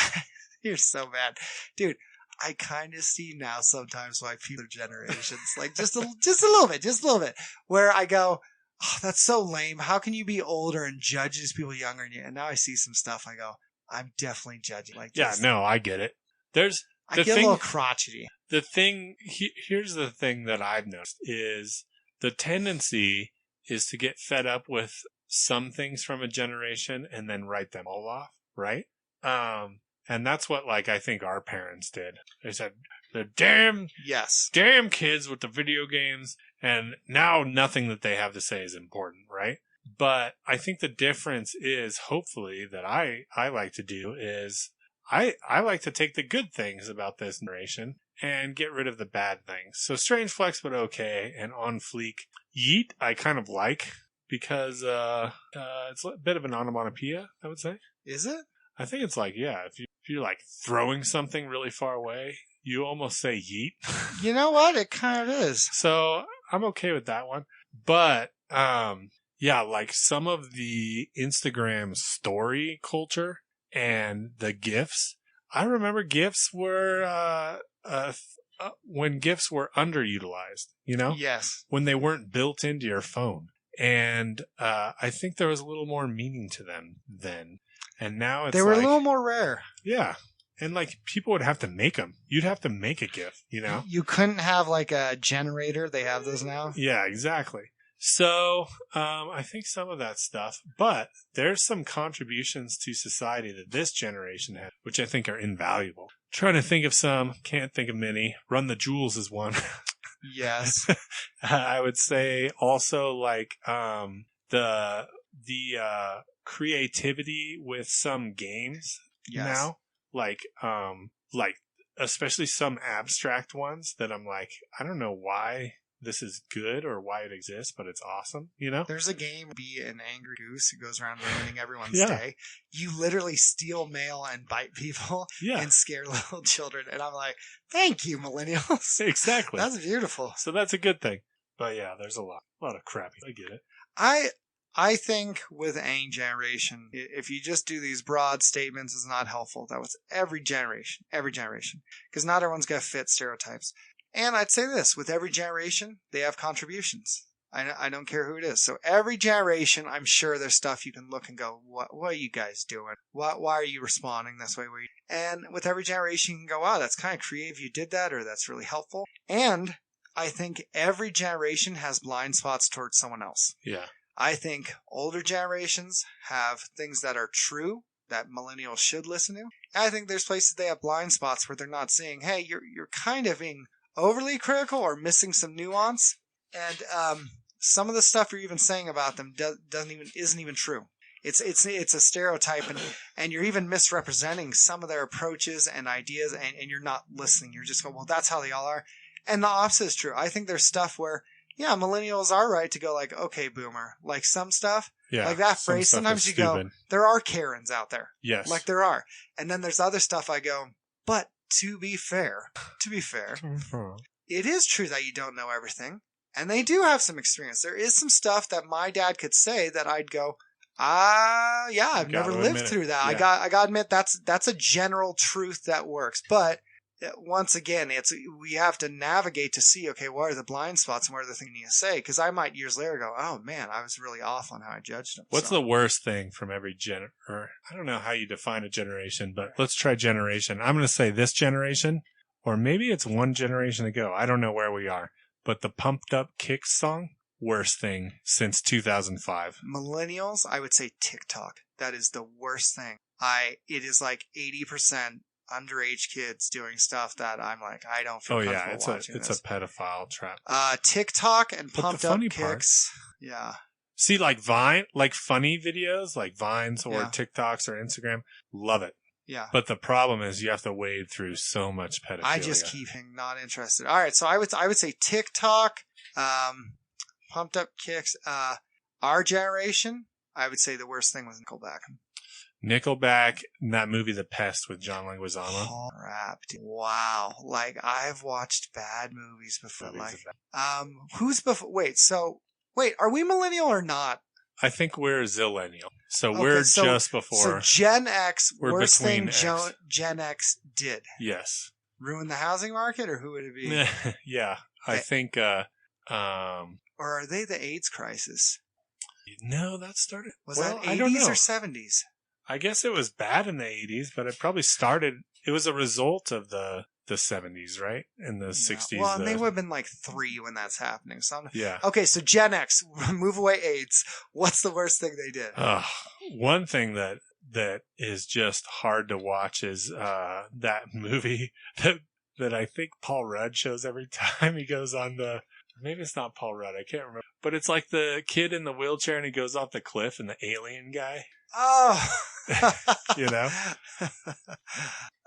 You're so bad. Dude, I kind of see now sometimes why people are generations, like just a little bit, where I go, oh, that's so lame. How can you be older and judge these people younger than you? And now I see some stuff. I go, I'm definitely judging. Like,
yeah, no, I get it.
I get a little crotchety.
Here's the thing that I've noticed is the tendency is to get fed up with some things from a generation and then write them all off, right? And that's what, like, I think our parents did. They said, the damn kids with the video games, and now nothing that they have to say is important, right? But I think the difference is, hopefully, that I like to do is I like to take the good things about this generation and get rid of the bad things. So strange flex, but okay, and on fleek. Yeet, I kind of like, because it's a bit of an onomatopoeia, I would say.
Is it?
I think it's like, yeah, if you're like throwing something really far away, you almost say yeet.
You know what? It kind of is.
So I'm okay with that one. But, yeah, like some of the Instagram story culture and the GIFs. I remember GIFs were, when GIFs were underutilized, you know?
Yes.
When they weren't built into your phone. And, I think there was a little more meaning to them then. And now it's
they were a little more rare.
Yeah. And like people would have to make them. You'd have to make a GIF, you know?
You couldn't have like a generator. They have those now.
Yeah, exactly. So, I think some of that stuff, but there's some contributions to society that this generation had, which I think are invaluable. Trying to think of some, can't think of many. Run the Jewels is one.
Yes.
I would say also like, the creativity with some games now, like especially some abstract ones that I'm like, I don't know why this is good or why it exists, but it's awesome, you know?
There's a game, be an angry goose who goes around ruining everyone's day. You literally steal mail and bite people and scare little children. And I'm like, thank you, millennials.
Exactly.
That's beautiful.
So that's a good thing. But yeah, there's a lot of crap. I get it.
I think with any generation, if you just do these broad statements, it's not helpful. That was every generation, because not everyone's going to fit stereotypes. And I'd say this, with every generation, they have contributions. I don't care who it is. So every generation, I'm sure there's stuff you can look and go, what are you guys doing? Why are you responding this way? And with every generation, you can go, wow, that's kind of creative. You did that, or that's really helpful. And I think every generation has blind spots towards someone else.
Yeah.
I think older generations have things that are true that millennials should listen to. And I think there's places they have blind spots where they're not seeing, hey, you're kind of being overly critical or missing some nuance. And some of the stuff you're even saying about them isn't even true. It's a stereotype, and you're even misrepresenting some of their approaches and ideas, and you're not listening. You're just going, well, that's how they all are. And the opposite is true. I think there's stuff where, yeah, millennials are right to go like, okay, boomer. Like some stuff,
Yeah.
like that
some
phrase,
stuff
sometimes
is
you
stupid.
go, there are Karens out there.
Yes.
Like there are. And then there's other stuff I go, but to be fair, it is true that you don't know everything. And they do have some experience. There is some stuff that my dad could say that I'd go, yeah, I've never lived through that.
Yeah.
I got to admit that's a general truth that works. But once again, we have to navigate to see, okay, what are the blind spots and what are the things you need to say? Because I might years later go, oh man, I was really off on how I judged them.
What's the worst thing from every or I don't know how you define a generation, but let's try generation. I'm going to say this generation, or maybe it's one generation ago. I don't know where we are, but the Pumped Up Kicks song, worst thing since 2005.
Millennials, I would say TikTok. That is the worst thing. It is like 80% underage kids doing stuff that I'm like, I don't feel comfortable watching
it's a pedophile trap.
TikTok and
But
Pumped
the
Up
funny
Kicks. Yeah.
See, like Vine, like funny videos, like Vines or
Yeah.
TikToks or Instagram, love it.
Yeah.
But the problem is you have to wade through so much pedophilia.
I just keep not interested. All right, so I would say TikTok, Pumped Up Kicks, our generation. I would say the worst thing was Nickelback.
Nickelback and that movie The Pest with John Leguizamo.
Oh, crap, dude. Wow. Like I've watched bad movies before. Who's before? Wait, are we millennial or not?
I think we're zillennial. So
Okay,
we're
so-
just before.
So Gen X,
We're
worst thing
between X.
Gen X did.
Yes.
Ruin the housing market, or who would it be?
Yeah. I think,
Or are they the AIDS crisis?
no, that started.
Was
well,
that
I don't
80s
know.
or 70s?
I guess it was bad in the 80s, but it probably started, it was a result of the 70s, right? In the 60s.
Well, and they would have been like 3 when that's happening. So
Yeah.
okay, so Gen X, move away AIDS. What's the worst thing they did?
One thing that is just hard to watch is that movie that I think Paul Rudd shows every time he goes on the. Maybe it's not Paul Rudd. I can't remember. But it's like the kid in the wheelchair and he goes off the cliff and the alien guy.
Oh,
You know?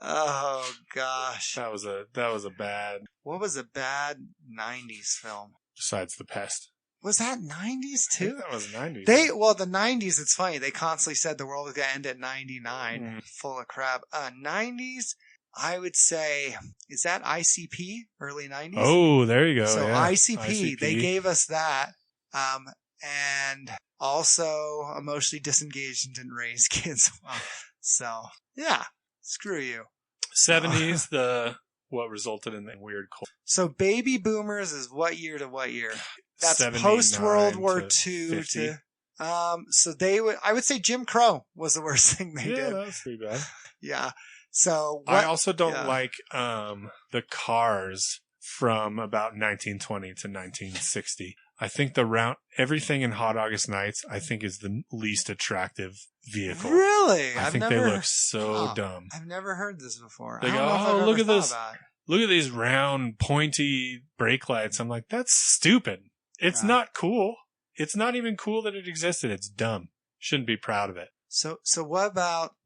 Oh gosh,
That was a bad.
what was a bad '90s film?
Besides The Pest.
Was that '90s
I
too?
think that was 90s.
The '90s. It's funny. They constantly said the world was gonna end at 99. Full of crap. '90s. I would say, is that ICP? Early '90s.
Oh, there you go.
So
yeah.
ICP, they gave us that. And also emotionally disengaged and didn't raise kids well. So yeah, screw you.
70s, what resulted in the weird cold.
So baby boomers is what year to what year? That's
79
post World War
to
II
50.
to so I would say Jim Crow was the worst thing they
Yeah,
did.
that was pretty bad.
Yeah. So
I also don't
yeah.
like the cars from about 1920 to 1960. I think everything in Hot August Nights, I think is the least attractive vehicle.
Really?
I think they look so dumb.
I've never heard this before.
They
I
go,
don't know if I've
"Oh,
ever
look at
thought
this.
about it."
Look at these round, pointy brake lights. I'm like, that's stupid. It's
Yeah.
not cool. It's not even cool that it existed. It's dumb. Shouldn't be proud of it.
So what about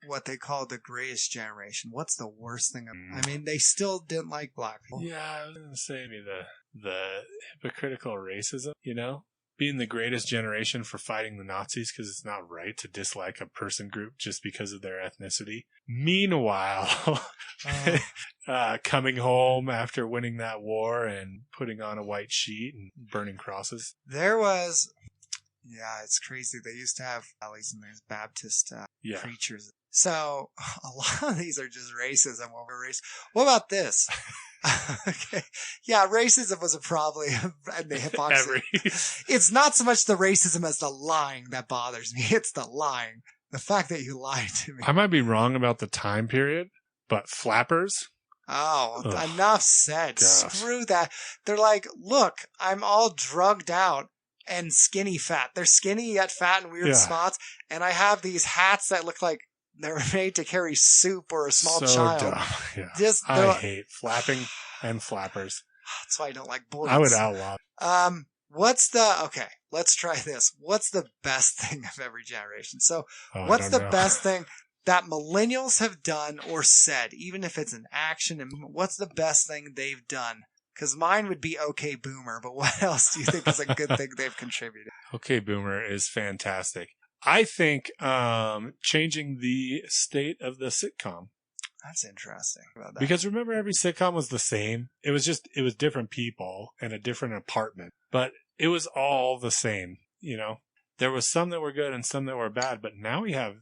what they call the greatest generation? What's the worst thing? I mean, they still didn't like black people.
Yeah, I was going to say maybe the hypocritical racism, being the greatest generation for fighting the Nazis because it's not right to dislike a person group just because of their ethnicity. Meanwhile, coming home after winning that war and putting on a white sheet and burning crosses.
There was, yeah, it's crazy. They used to have rallies and there's Baptist preachers. So a lot of these are just racism over race. What about this? Okay. Yeah, racism was a problem and the hypocrisy. It's not so much the racism as the lying that bothers me. It's the lying. The fact that you lied to me.
I might be wrong about the time period, but flappers.
Oh,
Ugh.
enough said.
Gosh.
Screw that. They're like, look, I'm all drugged out and skinny fat. They're skinny yet fat in weird
Yeah.
spots. And I have these hats that look like they're made to carry soup or a small
So
child.
dumb. Yeah.
They're
I
like-
hate flapping and flappers.
That's why I don't like boys.
I would outlaw.
Okay, let's try this. What's the best thing of every generation? So
Oh,
what's
I
the
don't know.
best thing that millennials have done or said, even if it's an action? And what's the best thing they've done Because mine would be Okay Boomer, but what else do you think is a good thing they've contributed?
Okay, Boomer is fantastic. I think changing the state of the sitcom.
That's interesting about that.
Because remember, every sitcom was the same. It was different people and a different apartment, but it was all the same. You know, there was some that were good and some that were bad, but now we have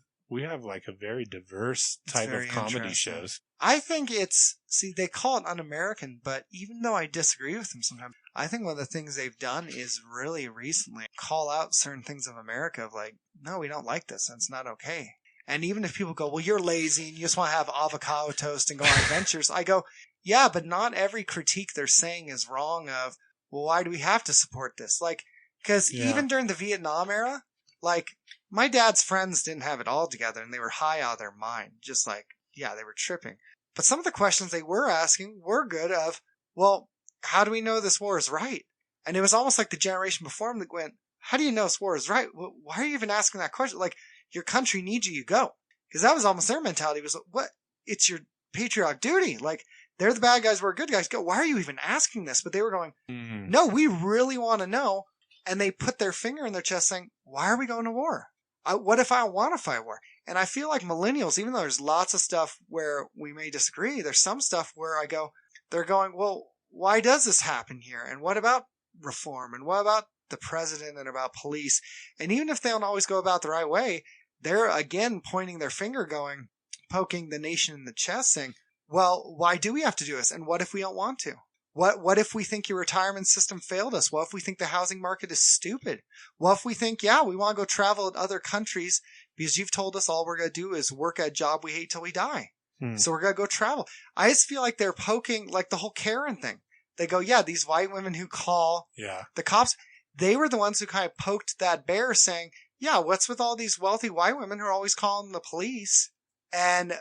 like a very diverse type of comedy shows.
I think they call it un-American, but even though I disagree with them sometimes, I think one of the things they've done is really recently call out certain things of America of like, no, we don't like this and it's not okay. And even if people go, well, you're lazy and you just want to have avocado toast and go on adventures, I go, yeah, but not every critique they're saying is wrong of, well, why do we have to support this? Like, because even during the Vietnam era, like, my dad's friends didn't have it all together and they were high out of their mind. Just like, yeah, they were tripping. But some of the questions they were asking were good of, well, how do we know this war is right? And it was almost like the generation before them that went, how do you know this war is right? Why are you even asking that question? Like, your country needs you, you go. Because that was almost their mentality was, what? It's your patriotic duty. Like, they're the bad guys, we're good guys. Go, why are you even asking this? But they were going, no, we really want to know. And they put their finger in their chest saying, why are we going to war? What if I want to fight war? And I feel like millennials, even though there's lots of stuff where we may disagree, there's some stuff where I go, they're going, well, why does this happen here? And what about reform? And what about the president and about police? And even if they don't always go about the right way, they're again pointing their finger going, poking the nation in the chest saying, well, why do we have to do this? And what if we don't want to? What if we think your retirement system failed us? What if we think the housing market is stupid? What if we think, yeah, we want to go travel in other countries because you've told us all we're going to do is work at a job we hate till we die. So we're going to go travel. I just feel like they're poking like the whole Karen thing. They go, yeah, these white women who call the cops, they were the ones who kind of poked that bear saying, yeah, what's with all these wealthy white women who are always calling the police? And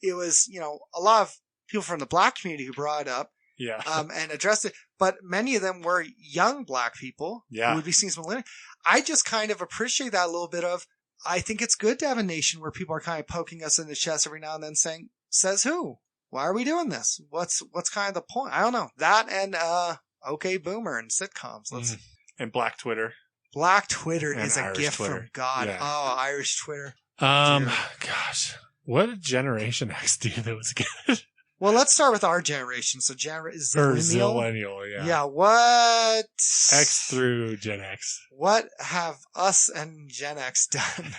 it was, a lot of people from the black community who brought it up. And addressed it. But many of them were young black people who would be seen as millennials. I just kind of appreciate that a little bit of, I think it's good to have a nation where people are kind of poking us in the chest every now and then saying, says who? Why are we doing this? What's kind of the point? I don't know. That and Okay Boomer and sitcoms.
And Black Twitter.
Black Twitter is a
Irish
gift
Twitter.
from God.
Yeah.
Oh, Irish Twitter.
Gosh. What did Generation X do that was good?
Well, let's start with our generation. So, is it
Zillennial, yeah.
Yeah, what?
X through Gen X.
What have us and Gen X done?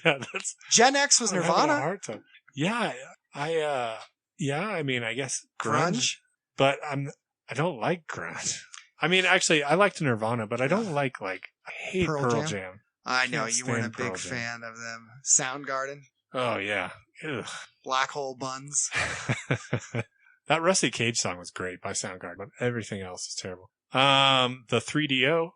That's...
Gen X was Nirvana.
A hard time. Yeah, I mean, I guess grunge. But I don't like grunge. I mean, actually, I liked Nirvana, but I don't I hate Pearl Jam.
I know, you weren't a big fan of them. Soundgarden.
Oh, yeah. Ugh.
Black Hole Buns.
That Rusty Cage song was great by Soundgarden, but everything else is terrible. The 3DO.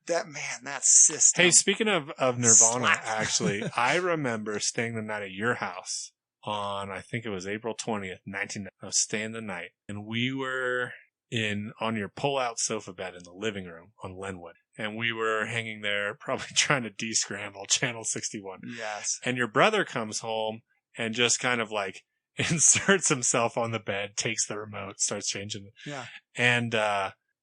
That system.
Hey, speaking of Nirvana, actually, I remember staying the night at your house on, I think it was April 20th, 1990. I was staying the night, and we were on your pull-out sofa bed in the living room on Lenwood. And we were hanging there, probably trying to de-scramble Channel 61.
Yes.
And your brother comes home and just kind of inserts himself on the bed, takes the remote, starts changing.
Yeah.
And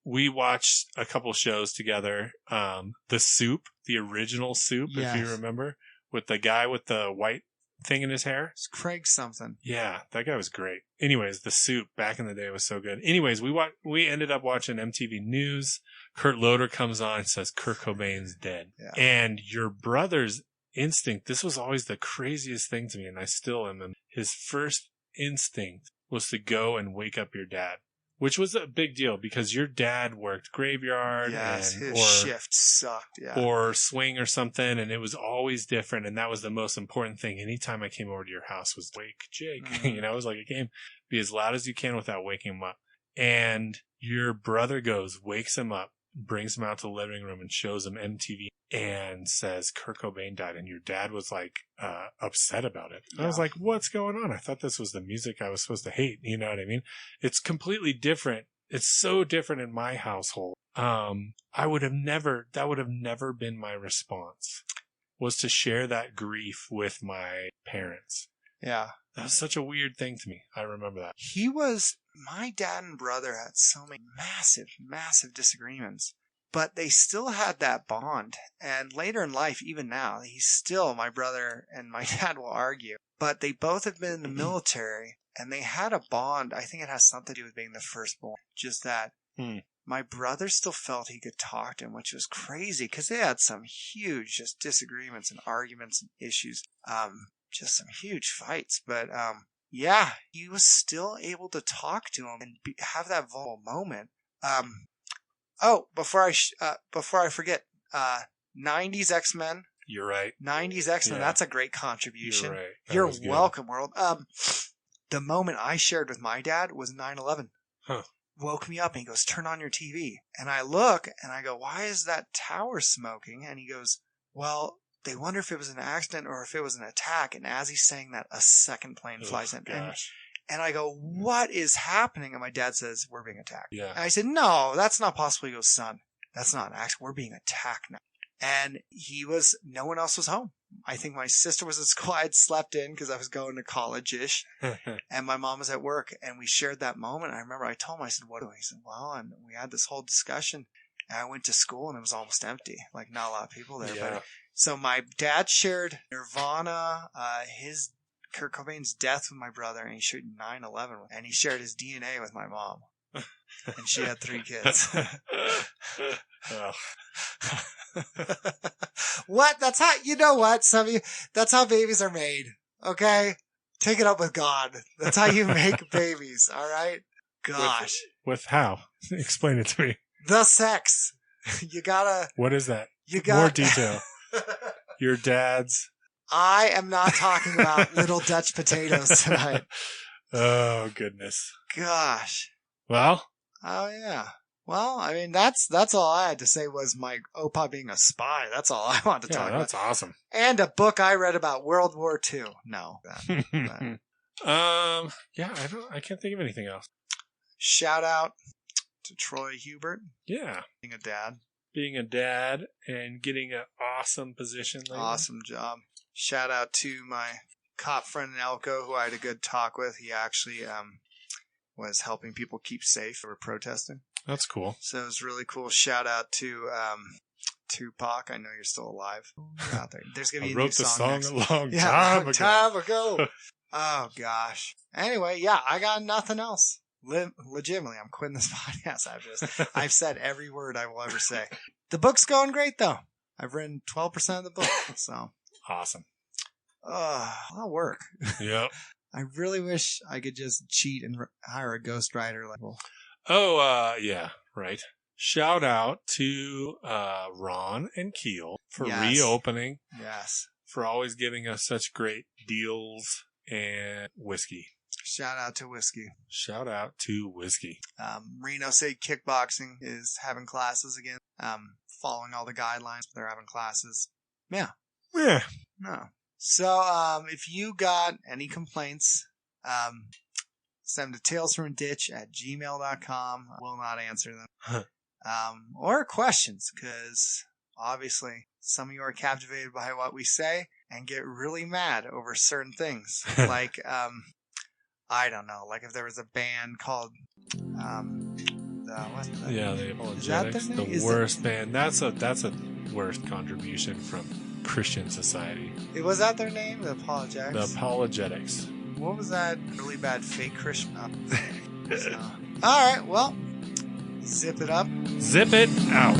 we watched a couple shows together. The Soup, the original Soup, if you remember, with the guy with the white thing in his hair.
It's Craig something.
Yeah, that guy was great. Anyways, The Soup back in the day was so good. Anyways, we ended up watching MTV News. Kurt Loder comes on and says Kurt Cobain's dead. Yeah. And your brother's instinct, this was always the craziest thing to me, and I still am. His first instinct was to go and wake up your dad, which was a big deal because your dad worked graveyard.
Yes, his shift sucked. Yeah.
Or swing or something, and it was always different, and that was the most important thing. Anytime I came over to your house was wake Jake. It was like a game. Be as loud as you can without waking him up. And your brother wakes him up, brings him out to the living room and shows him MTV and says Kurt Cobain died. And your dad was upset about it. Yeah. I was like, what's going on? I thought this was the music I was supposed to hate. You know what I mean? It's completely different. It's so different in my household. That would have never been my response, was to share that grief with my parents.
Yeah.
That was such a weird thing to me. I remember that.
My dad and brother had so many massive, massive disagreements, but they still had that bond. And later in life, even now, my brother and my dad will argue, but they both have been in the military and they had a bond. I think it has something to do with being the firstborn. Just that my brother still felt he could talk to him, which was crazy because they had some huge just disagreements and arguments and issues. Just some huge fights, but yeah, he was still able to talk to him and have that vulnerable moment. Before I forget, 90s X-Men.
You're right.
90s X-Men.
Yeah.
That's a great contribution.
You're right.
You're welcome, world. The moment I shared with my dad was 9/11.
Huh.
Woke me up and he goes, "Turn on your TV." And I look and I go, "Why is that tower smoking?" And he goes, "Well, they wonder if it was an accident or if it was an attack." And as he's saying that, a second plane flies in. And I go, "What is happening?" And my dad says, "We're being attacked."
Yeah.
And I said, "No, that's not possible." He goes, "Son, that's not an accident. We're being attacked now." And no one else was home. I think my sister was at school. I had slept in because I was going to college-ish. And my mom was at work. And we shared that moment. I remember I told him, I said, "What do I?" He said, "Well," and we had this whole discussion. And I went to school and it was almost empty. Like not a lot of people there.
Yeah.
But so my dad shared Nirvana, Kurt Cobain's death with my brother, and he shared 9/11, and he shared his DNA with my mom, and she had 3 kids. What? That's how, you know what, some of you, that's how babies are made, okay? Take it up with God. That's how you make babies, all right? Gosh.
With how? Explain it to me.
The sex. You gotta...
What is that?
More
More detail. Your dad's...
I am not talking about little Dutch potatoes tonight.
Oh, goodness.
Gosh.
Well?
Oh, yeah. Well, I mean, that's all I had to say was my Opa being a spy. That's all I wanted to talk about.
That's awesome.
And a book I read about World War II. No.
Yeah, I can't think of anything else.
Shout out to Troy Hubert.
Yeah.
Being a dad.
Being a dad and getting an awesome position lately.
Awesome job. Shout out to my cop friend in Elko who I had a good talk with. He actually was helping people keep safe who were protesting.
That's cool.
So it was really cool. Shout out to Tupac. I know you're still alive. You're out there. There's gonna be a new song.
I wrote the song
next.
a long time
ago. Oh gosh. Anyway, yeah, I got nothing else. Legitimately, I'm quitting this podcast. I've said every word I will ever say. The book's going great though. I've written 12% of the book, so
awesome.
A lot of work.
Yep.
I really wish I could just cheat and hire a ghostwriter.
Yeah, right. Shout out to Ron and Keel for reopening. Yes. For always giving us such great deals and whiskey.
Shout out to whiskey.
Shout out to whiskey.
Reno State Kickboxing is having classes again. Following all the guidelines. They're having classes. Yeah.
Yeah.
No. So, if you got any complaints, send them to talesfromditch@gmail.com. Will not answer them. Or questions, because obviously some of you are captivated by what we say and get really mad over certain things. Like, I don't know, like if there was a band called,
the Apologetics, the worst band. That's a worst contribution from Christian society.
Was that their name? The Apologetics?
The Apologetics.
What was that really bad fake Christian? So. All right, well, zip it up.
Zip it out.